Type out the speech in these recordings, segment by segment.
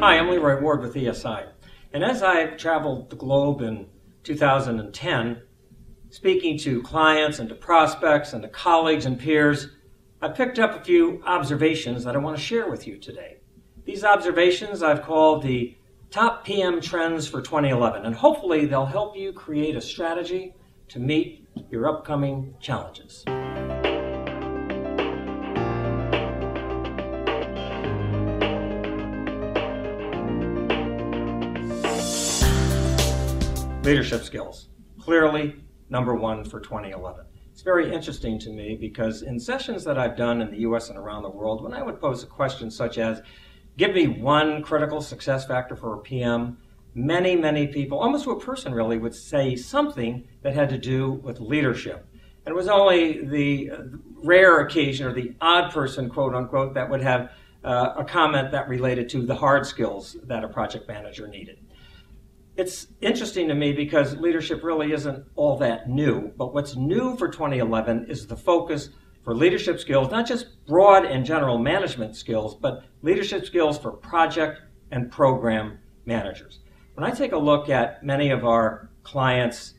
Hi, I'm Leroy Ward with ESI. And as I traveled the globe in 2010, speaking to clients and to prospects and to colleagues and peers, I picked up a few observations that I want to share with you today. These observations I've called the top PM trends for 2011, and hopefully they'll help you create a strategy to meet your upcoming challenges. Leadership skills, clearly number one for 2011. It's very interesting to me because in sessions that I've done in the US and around the world, when I would pose a question such as, give me one critical success factor for a PM, many people, almost to a person really, would say something that had to do with leadership. And it was only the rare occasion or the odd person, quote unquote, that would have a comment that related to the hard skills that a project manager needed. It's interesting to me because leadership really isn't all that new, but what's new for 2011 is the focus for leadership skills, not just broad and general management skills, but leadership skills for project and program managers. When I take a look at many of our clients'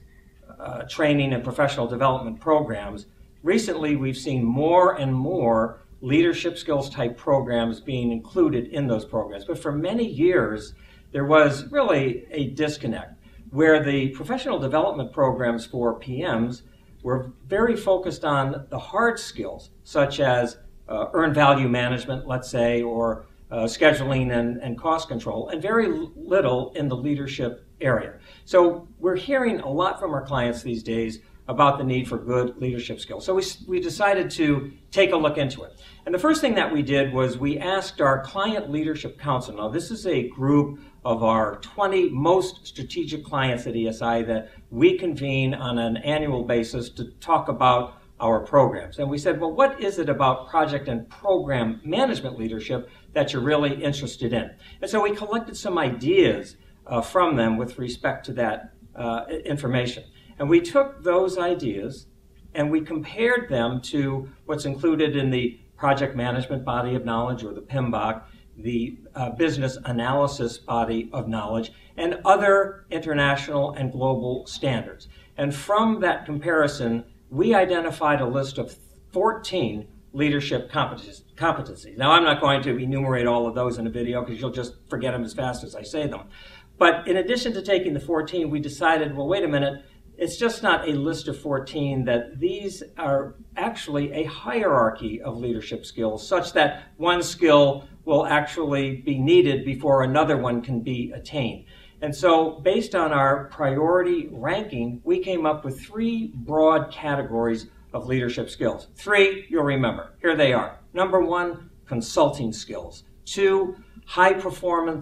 training and professional development programs, recently we've seen more and more leadership skills type programs being included in those programs. But for many years, there was really a disconnect where the professional development programs for PMs were very focused on the hard skills, such as earned value management, let's say, or scheduling and cost control, and very little in the leadership area. So we're hearing a lot from our clients these days about the need for good leadership skills. So we decided to take a look into it. And the first thing that we did was we asked our Client Leadership Council. Now, this is a group of our 20 most strategic clients at ESI that we convene on an annual basis to talk about our programs. And we said, well, what is it about project and program management leadership that you're really interested in? And so we collected some ideas from them with respect to that information. And we took those ideas and we compared them to what's included in the Project Management Body of Knowledge, or the PMBOK, the Business Analysis Body of Knowledge, and other international and global standards. And from that comparison, we identified a list of 14 leadership competencies. Now, I'm not going to enumerate all of those in a video because you'll just forget them as fast as I say them. But in addition to taking the 14, we decided, well, wait a minute, it's just not a list of 14, that these are actually a hierarchy of leadership skills, such that one skill will actually be needed before another one can be attained. And so based on our priority ranking, we came up with 3 broad categories of leadership skills. 3, you'll remember. Here they are. Number 1, consulting skills. 2, high-performing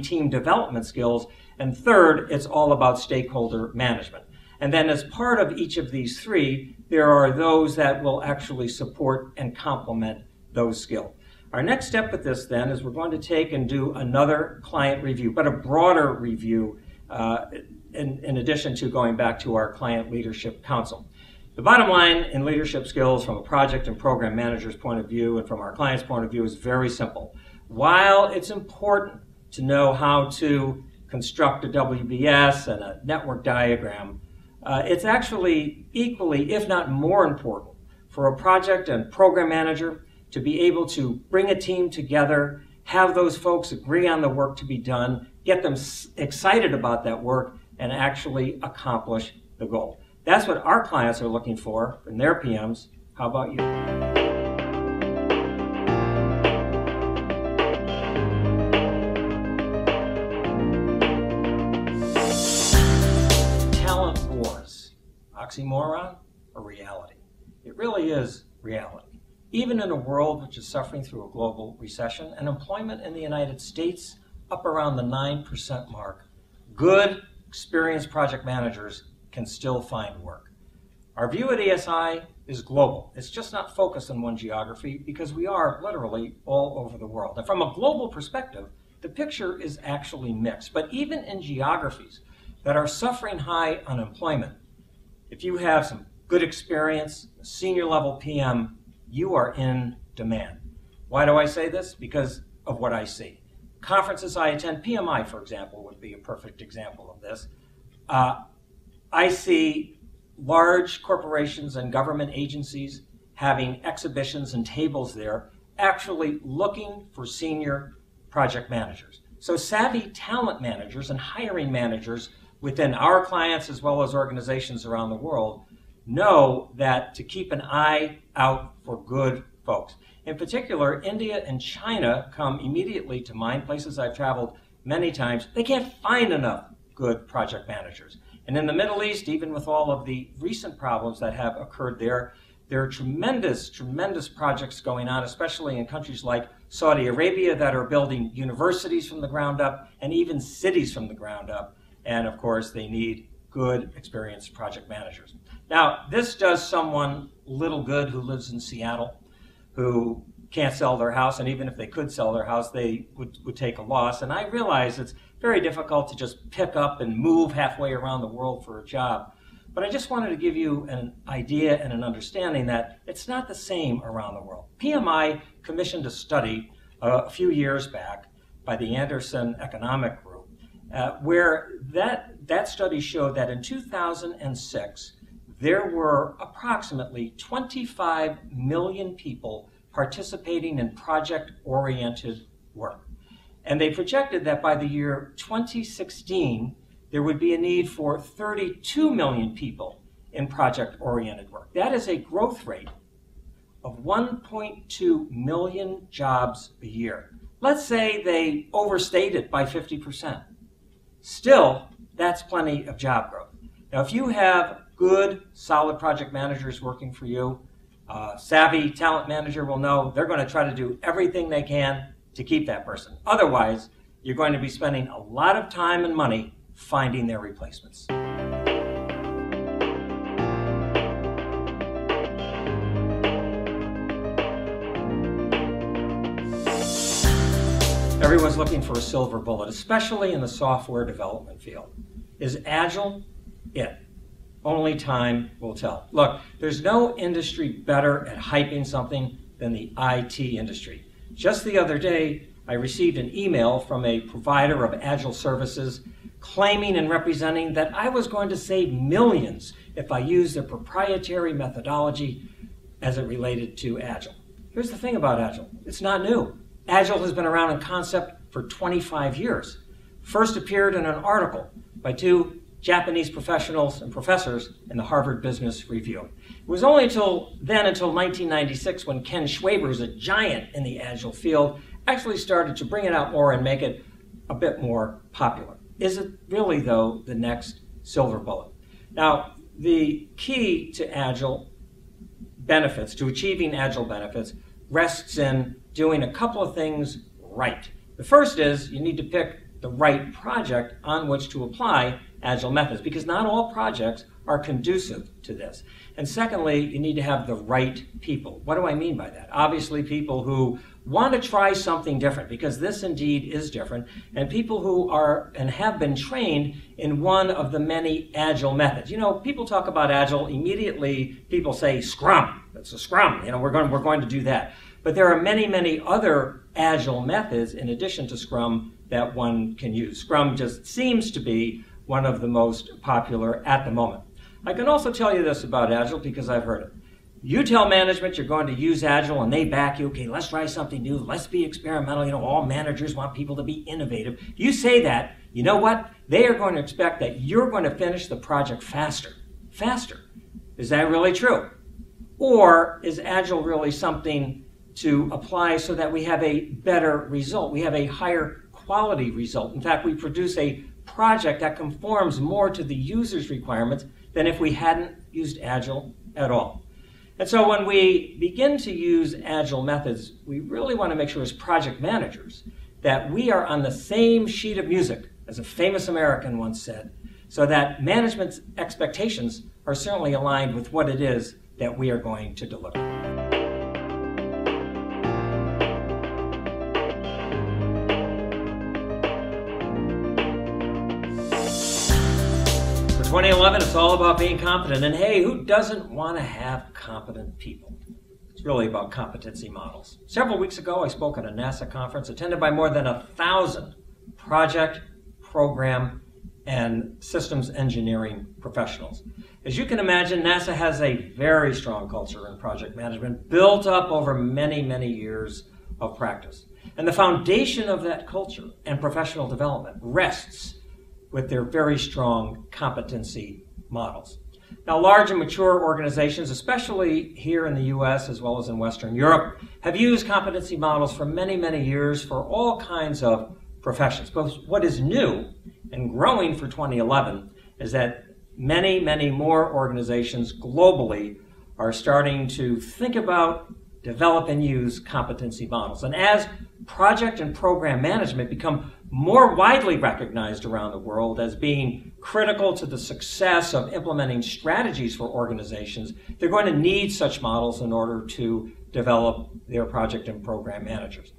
team development skills. And third, it's all about stakeholder management. And then as part of each of these 3, there are those that will actually support and complement those skills. Our next step with this then is we're going to take and do another client review, but a broader review in addition to going back to our Client Leadership Council. The bottom line in leadership skills from a project and program manager's point of view and from our client's point of view is very simple. While it's important to know how to construct a WBS and a network diagram, it's actually equally, if not more important, for a project and program manager to be able to bring a team together, have those folks agree on the work to be done, get them excited about that work, and actually accomplish the goal. That's what our clients are looking for in their PMs. How about you? Oxymoron or reality? It really is reality. Even in a world which is suffering through a global recession and employment in the United States up around the 9% mark, good, experienced project managers can still find work. Our view at ESI is global. It's just not focused on one geography because we are literally all over the world. And from a global perspective, the picture is actually mixed. But even in geographies that are suffering high unemployment, if you have some good experience, a senior level PM, you are in demand. Why do I say this? Because of what I see. conferences I attend, PMI, for example, would be a perfect example of this. I see large corporations and government agencies having exhibitions and tables there, actually looking for senior project managers. So savvy talent managers and hiring managers within our clients as well as organizations around the world know that to keep an eye out for good folks. In particular, India and China come immediately to mind, places I've traveled many times. They can't find enough good project managers. And in the Middle East, even with all of the recent problems that have occurred there are tremendous, tremendous projects going on, especially in countries like Saudi Arabia that are building universities from the ground up and even cities from the ground up. And of course, they need good, experienced project managers. Now, this does someone little good who lives in Seattle, who can't sell their house, and even if they could sell their house, they would take a loss. And I realize it's very difficult to just pick up and move halfway around the world for a job. But I just wanted to give you an idea and an understanding that it's not the same around the world. PMI commissioned a study a few years back by the Anderson Economic Group, where that study showed that in 2006, there were approximately 25 million people participating in project-oriented work. And they projected that by the year 2016, there would be a need for 32 million people in project-oriented work. That is a growth rate of 1.2 million jobs a year. Let's say they overstate it by 50%. Still, that's plenty of job growth. Now, if you have good, solid project managers working for you, savvy talent manager will know they're going to try to do everything they can to keep that person. Otherwise, you're going to be spending a lot of time and money finding their replacements. Everyone's looking for a silver bullet, especially in the software development field. Is Agile it? Only time will tell. Look, there's no industry better at hyping something than the IT industry. Just the other day, I received an email from a provider of Agile services claiming and representing that I was going to save millions if I used their proprietary methodology as it related to Agile. Here's the thing about Agile. It's not new. Agile has been around in concept for 25 years. First appeared in an article by two Japanese professionals and professors in the Harvard Business Review. It was only until 1996, when Ken Schwaber, who's a giant in the Agile field, actually started to bring it out more and make it a bit more popular. Is it really, though, the next silver bullet? Now, the key to Agile benefits, to achieving Agile benefits, rests in doing a couple of things right. The first is you need to pick the right project on which to apply Agile methods, because not all projects are conducive to this. And secondly, you need to have the right people. What do I mean by that? Obviously, people who want to try something different, because this indeed is different, and people who are and have been trained in one of the many Agile methods. You know, people talk about Agile, immediately people say Scrum. It's a Scrum. You know, we're going to do that. But there are many, many other Agile methods in addition to Scrum that one can use. Scrum just seems to be one of the most popular at the moment. I can also tell you this about Agile because I've heard it. You tell management you're going to use Agile and they back you. Okay, let's try something new. Let's be experimental. You know, all managers want people to be innovative. You say that, you know what? They are going to expect that you're going to finish the project faster. Faster. Is that really true? Or is Agile really something to apply so that we have a better result? We have a higher quality result. In fact, we produce a project that conforms more to the user's requirements than if we hadn't used Agile at all. And so when we begin to use Agile methods, we really want to make sure as project managers that we are on the same sheet of music, as a famous American once said, so that management's expectations are certainly aligned with what it is that we are going to deliver. For 2011, it's all about being competent. And hey, who doesn't want to have competent people? It's really about competency models. Several weeks ago, I spoke at a NASA conference attended by more than 1,000 project, program, and systems engineering professionals. As you can imagine, NASA has a very strong culture in project management built up over many, many years of practice. And the foundation of that culture and professional development rests with their very strong competency models. Now, large and mature organizations, especially here in the US as well as in Western Europe, have used competency models for many, many years for all kinds of professions. But what is new and growing for 2011 is that many, many more organizations globally are starting to think about, develop, and use competency models. And as project and program management become more widely recognized around the world as being critical to the success of implementing strategies for organizations, they're going to need such models in order to develop their project and program managers.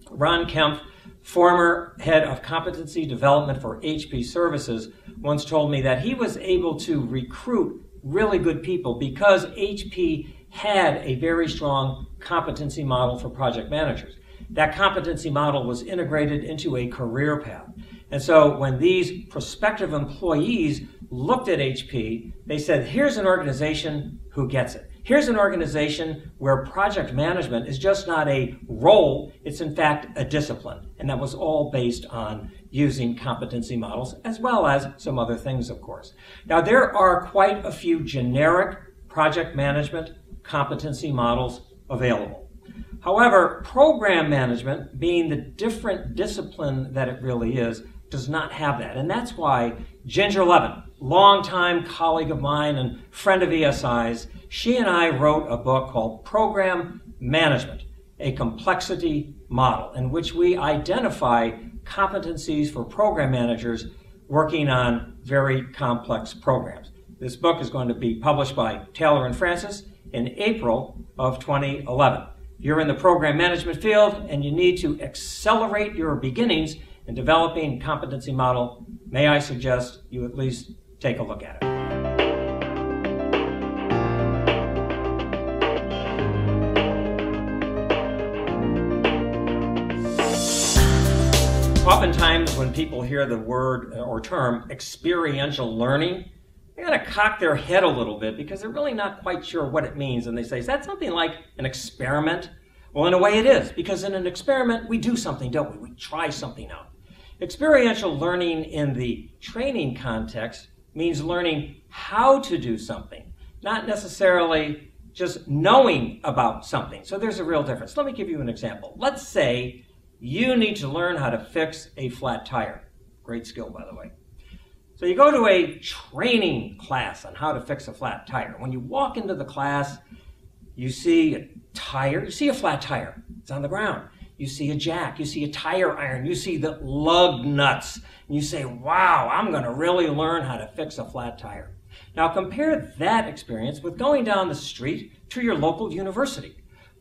Ron Kempf, former head of competency development for HP Services, once told me that he was able to recruit really good people because HP had a very strong competency model for project managers. That competency model was integrated into a career path. And so when these prospective employees looked at HP, they said, here's an organization who gets it. Here's an organization where project management is just not a role, it's in fact a discipline. And that was all based on using competency models, as well as some other things, of course. Now, there are quite a few generic project management competency models available. However, program management, being the different discipline that it really is, does not have that. And that's why Ginger Levin, longtime colleague of mine and friend of ESI's, she and I wrote a book called Program Management, a Complexity Model, in which we identify competencies for program managers working on very complex programs. This book is going to be published by Taylor and Francis in April of 2011. If you're in the program management field and you need to accelerate your beginnings in developing a competency model, may I suggest you at least take a look at it. Oftentimes when people hear the word or term experiential learning, they kind of cock their head a little bit because they're really not quite sure what it means. And they say, is that something like an experiment? Well, in a way it is, because in an experiment we do something, don't we? We try something out. Experiential learning in the training context means learning how to do something, not necessarily just knowing about something. So there's a real difference. Let me give you an example. Let's say you need to learn how to fix a flat tire. Great skill, by the way. So you go to a training class on how to fix a flat tire. When you walk into the class, you see a tire, you see a flat tire. It's on the ground. You see a jack, you see a tire iron, you see the lug nuts. And you say, wow, I'm going to really learn how to fix a flat tire. Now compare that experience with going down the street to your local university.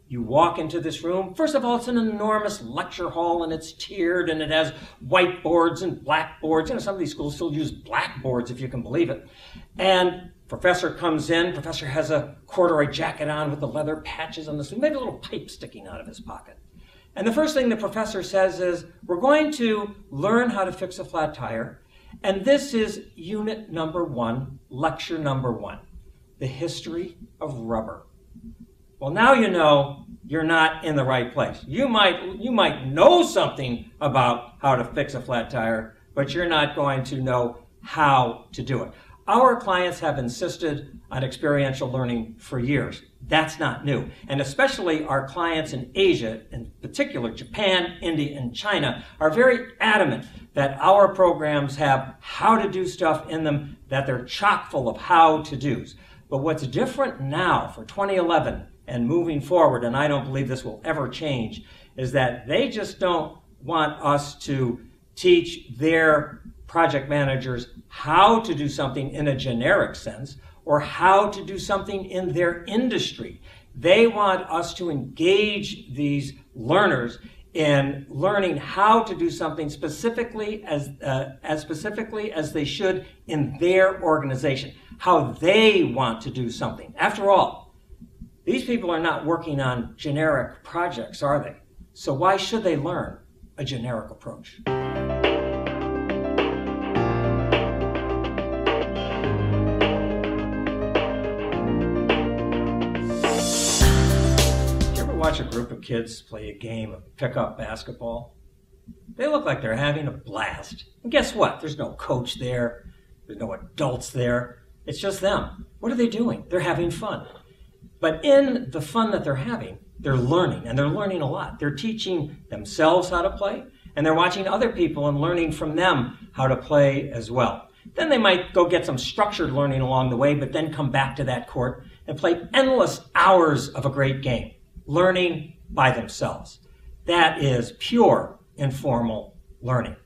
You walk into this room. First of all, it's an enormous lecture hall, and it's tiered, and it has whiteboards and blackboards. You know, some of these schools still use blackboards, if you can believe it. And professor comes in. Professor has a corduroy jacket on with the leather patches on the sleeve, maybe a little pipe sticking out of his pocket. And the first thing the professor says is, we're going to learn how to fix a flat tire. And this is unit number 1, lecture number 1, the history of rubber. Well, now you know you're not in the right place. You might know something about how to fix a flat tire, but you're not going to know how to do it. Our clients have insisted on experiential learning for years. That's not new. And especially our clients in Asia, in particular Japan, India, and China, are very adamant that our programs have how to do stuff in them, that they're chock full of how to do's. But what's different now for 2011 and moving forward, and I don't believe this will ever change, is that they just don't want us to teach their project managers how to do something in a generic sense or how to do something in their industry. They want us to engage these learners in learning how to do something specifically as specifically as they should in their organization, how they want to do something. After all, These people are not working on generic projects, are they? So why should they learn a generic approach? You ever watch a group of kids play a game of pickup basketball? They look like they're having a blast. And guess what? There's no coach there. There's no adults there. It's just them. What are they doing? They're having fun. But in the fun that they're having, they're learning, and they're learning a lot. They're teaching themselves how to play, and they're watching other people and learning from them how to play as well. Then they might go get some structured learning along the way, but then come back to that court and play endless hours of a great game, learning by themselves. That is pure informal learning.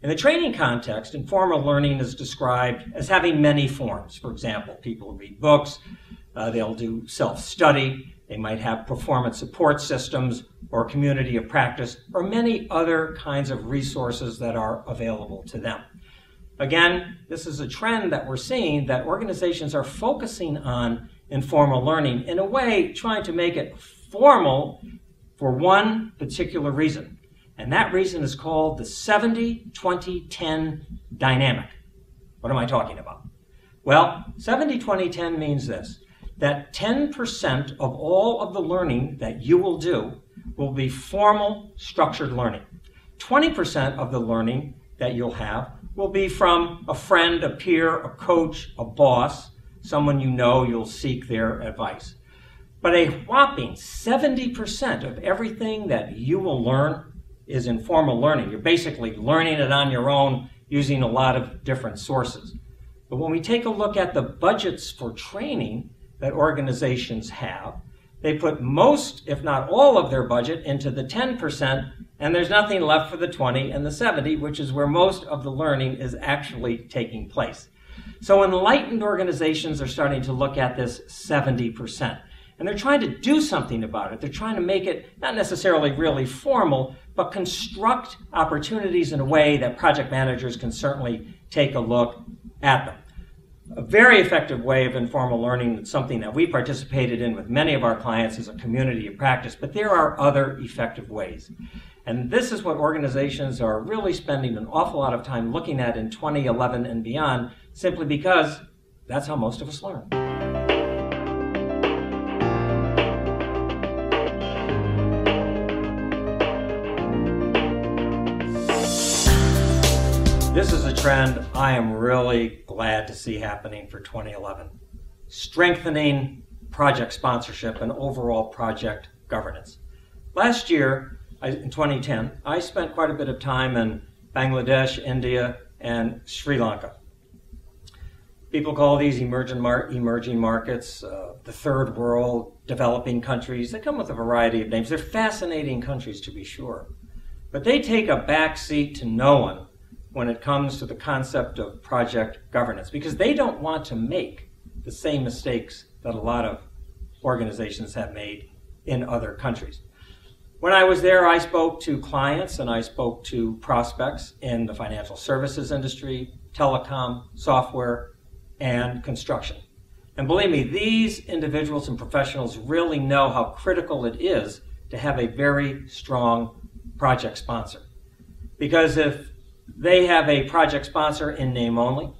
In the training context, informal learning is described as having many forms. For example, people read books, they'll do self-study, they might have performance support systems or community of practice, or many other kinds of resources that are available to them. Again, this is a trend that we're seeing, that organizations are focusing on informal learning in a way trying to make it formal for one particular reason. And that reason is called the 70-20-10 dynamic. What am I talking about? Well, 70-20-10 means this, that 10% of all of the learning that you will do will be formal, structured learning. 20% of the learning that you'll have will be from a friend, a peer, a coach, a boss, someone you know you'll seek their advice. But a whopping 70% of everything that you will learn is informal learning. You're basically learning it on your own using a lot of different sources. But when we take a look at the budgets for training that organizations have, they put most, if not all, of their budget into the 10%, and there's nothing left for the 20 and the 70, which is where most of the learning is actually taking place. So enlightened organizations are starting to look at this 70%. And they're trying to do something about it. They're trying to make it not necessarily really formal, but construct opportunities in a way that project managers can certainly take a look at them. A very effective way of informal learning, something that we participated in with many of our clients, is a community of practice, but there are other effective ways. And this is what organizations are really spending an awful lot of time looking at in 2011 and beyond, simply because that's how most of us learn. This is a trend I am really glad to see happening for 2011. Strengthening project sponsorship and overall project governance. Last year, in 2010, I spent quite a bit of time in Bangladesh, India, and Sri Lanka. People call these emerging markets, the third world, developing countries. They come with a variety of names. They're fascinating countries, to be sure. But they take a back seat to no one when it comes to the concept of project governance, because they don't want to make the same mistakes that a lot of organizations have made in other countries. When I was there, I spoke to clients and I spoke to prospects in the financial services industry, telecom, software, and construction. And believe me, these individuals and professionals really know how critical it is to have a very strong project sponsor. Because if they have a project sponsor in name only,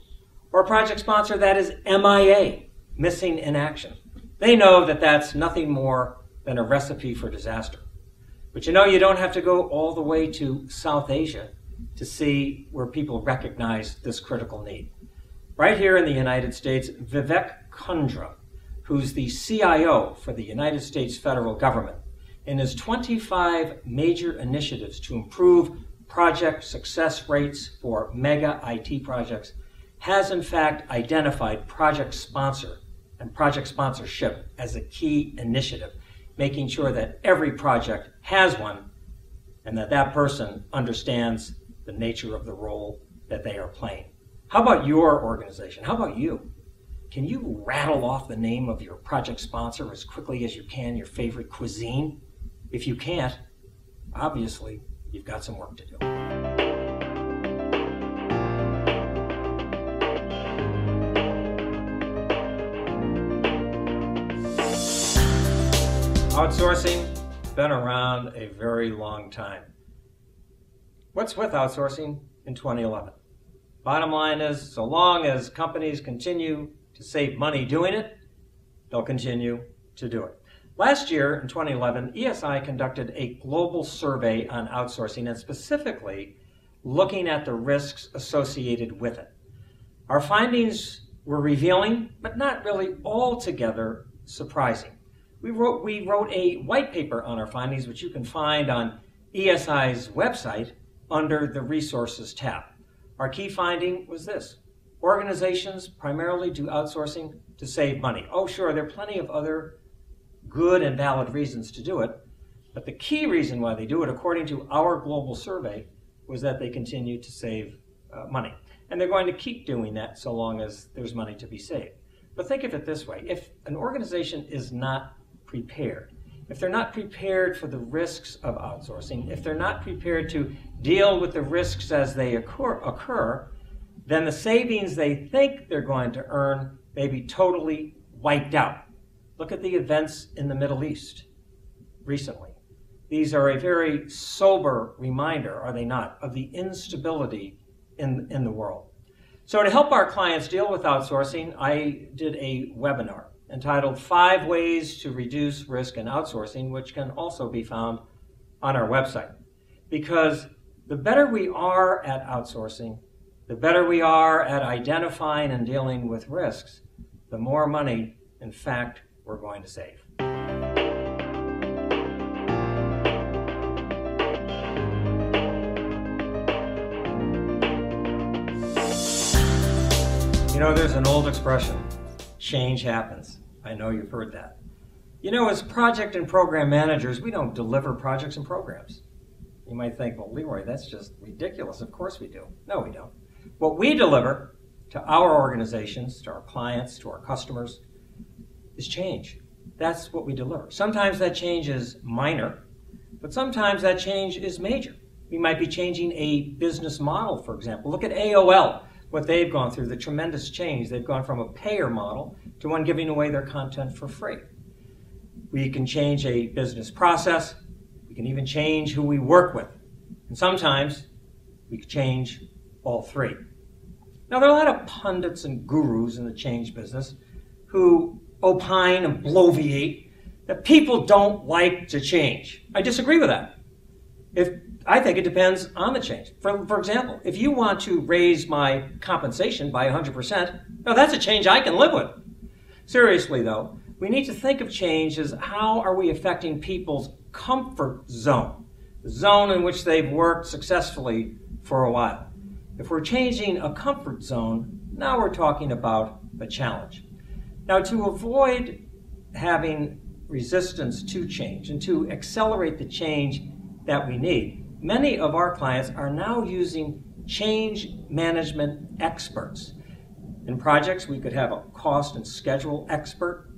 or a project sponsor that is MIA, missing in action, they know that that's nothing more than a recipe for disaster. But you know, you don't have to go all the way to South Asia to see where people recognize this critical need. Right here in the United States, Vivek Kundra, who's the CIO for the United States federal government, in his 25 major initiatives to improve project success rates for mega IT projects, has in fact identified project sponsor and project sponsorship as a key initiative, making sure that every project has one and that that person understands the nature of the role that they are playing. How about your organization? How about you? Can you rattle off the name of your project sponsor as quickly as you can, your favorite cuisine? If you can't, obviously, you've got some work to do. Outsourcing, been around a very long time. What's with outsourcing in 2011? Bottom line is, so long as companies continue to save money doing it, they'll continue to do it. Last year, in 2011, ESI conducted a global survey on outsourcing and specifically looking at the risks associated with it. Our findings were revealing, but not really altogether surprising. We wrote a white paper on our findings, which you can find on ESI's website under the Resources tab. Our key finding was this: organizations primarily do outsourcing to save money. Oh, sure, there are plenty of other good and valid reasons to do it, but the key reason why they do it, according to our global survey, was that they continue to save money. And they're going to keep doing that so long as there's money to be saved. But think of it this way: if an organization is not prepared, if they're not prepared for the risks of outsourcing, if they're not prepared to deal with the risks as they occur, then the savings they think they're going to earn may be totally wiped out. Look at the events in the Middle East recently. These are a very sober reminder, are they not, of the instability in the world. So to help our clients deal with outsourcing, I did a webinar entitled 5 Ways to Reduce Risk in Outsourcing, which can also be found on our website. Because the better we are at outsourcing, the better we are at identifying and dealing with risks, the more money, in fact, we're going to save. You know, there's an old expression, change happens. I know you've heard that. You know, as project and program managers, we don't deliver projects and programs. You might think, well, Leroy, that's just ridiculous. Of course we do. No, we don't. What we deliver to our organizations, to our clients, to our customers, is change. That's what we deliver. Sometimes that change is minor, but sometimes that change is major. We might be changing a business model, for example. Look at AOL, what they've gone through, the tremendous change. They've gone from a payer model to one giving away their content for free. We can change a business process. We can even change who we work with. And sometimes we can change all three. Now, there are a lot of pundits and gurus in the change business who opine and bloviate that people don't like to change. I disagree with that. I think it depends on the change. For example, if you want to raise my compensation by 100%, now that's a change I can live with. Seriously, though, we need to think of change as how are we affecting people's comfort zone, the zone in which they've worked successfully for a while. If we're changing a comfort zone, now we're talking about a challenge. Now, to avoid having resistance to change and to accelerate the change that we need, many of our clients are now using change management experts. In projects, we could have a cost and schedule expert.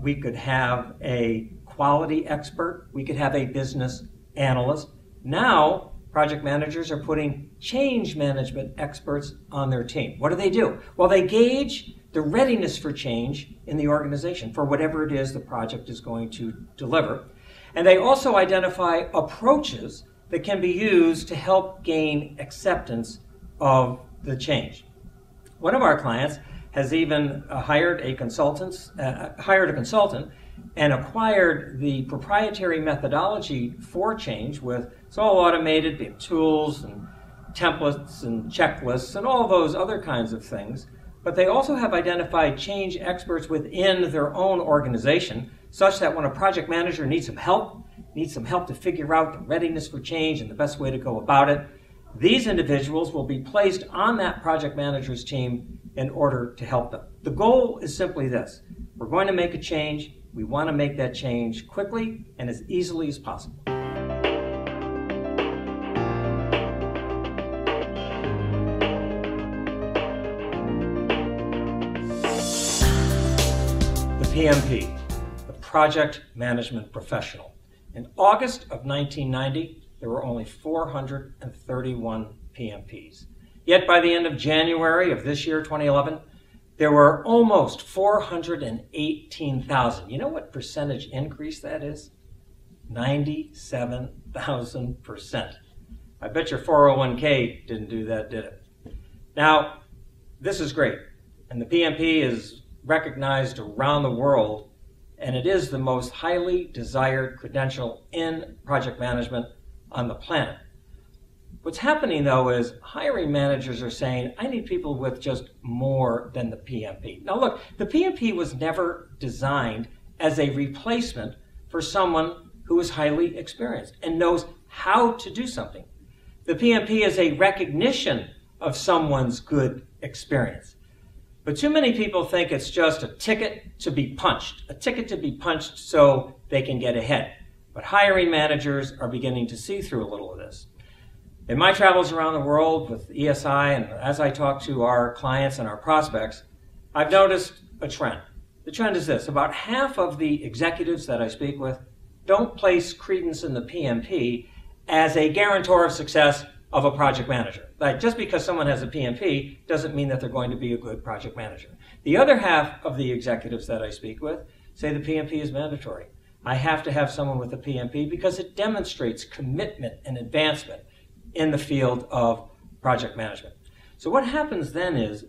We could have a quality expert. We could have a business analyst. Now, project managers are putting change management experts on their team. What do? Well, they gauge the readiness for change in the organization for whatever it is the project is going to deliver. And they also identify approaches that can be used to help gain acceptance of the change. One of our clients has even hired a consultant and acquired the proprietary methodology for change with it's all automated tools and templates and checklists and all those other kinds of things. But they also have identified change experts within their own organization such that when a project manager needs some help to figure out the readiness for change and the best way to go about it, these individuals will be placed on that project manager's team in order to help them. The goal is simply this: we're going to make a change. We want to make that change quickly and as easily as possible. The PMP, the Project Management Professional. In August of 1990, there were only 431 PMPs. Yet by the end of January of this year, 2011, there were almost 418,000. You know what percentage increase that is? 97,000%. I bet your 401k didn't do that, did it? Now, this is great, and the PMP is recognized around the world, and it is the most highly desired credential in project management on the planet. What's happening, though, is hiring managers are saying, I need people with just more than the PMP. Now, look, the PMP was never designed as a replacement for someone who is highly experienced and knows how to do something. The PMP is a recognition of someone's good experience. But too many people think it's just a ticket to be punched so they can get ahead. But hiring managers are beginning to see through a little of this. In my travels around the world with ESI, and as I talk to our clients and our prospects, I've noticed a trend. The trend is this: about half of the executives that I speak with don't place credence in the PMP as a guarantor of success of a project manager. Like, just because someone has a PMP doesn't mean that they're going to be a good project manager. The other half of the executives that I speak with say the PMP is mandatory. I have to have someone with a PMP because it demonstrates commitment and advancement in the field of project management. So what happens then is,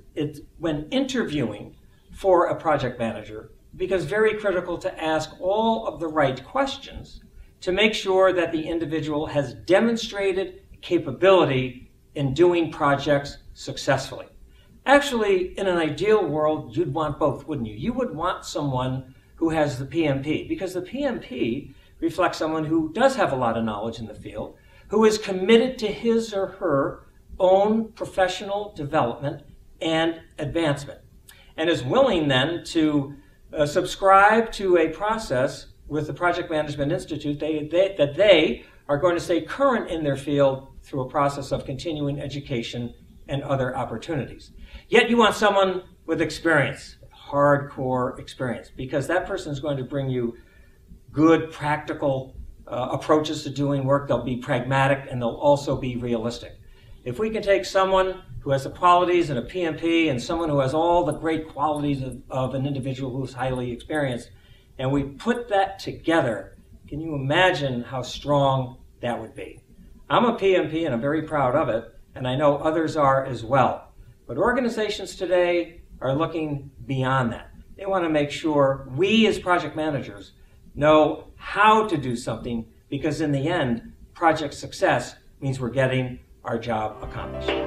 when interviewing for a project manager, it becomes very critical to ask all of the right questions to make sure that the individual has demonstrated capability in doing projects successfully. Actually, in an ideal world, you'd want both, wouldn't you? You would want someone who has the PMP, because the PMP reflects someone who does have a lot of knowledge in the field, who is committed to his or her own professional development and advancement, and is willing then to subscribe to a process with the Project Management Institute that they are going to stay current in their field through a process of continuing education and other opportunities. Yet you want someone with experience, hardcore experience, because that person is going to bring you good practical approaches to doing work. They'll be pragmatic, and they'll also be realistic. If we can take someone who has the qualities in a PMP and someone who has all the great qualities of an individual who's highly experienced, and we put that together, can you imagine how strong that would be? I'm a PMP, and I'm very proud of it, and I know others are as well. But organizations today are looking beyond that. They want to make sure we as project managers know how to do something, because in the end, project success means we're getting our job accomplished.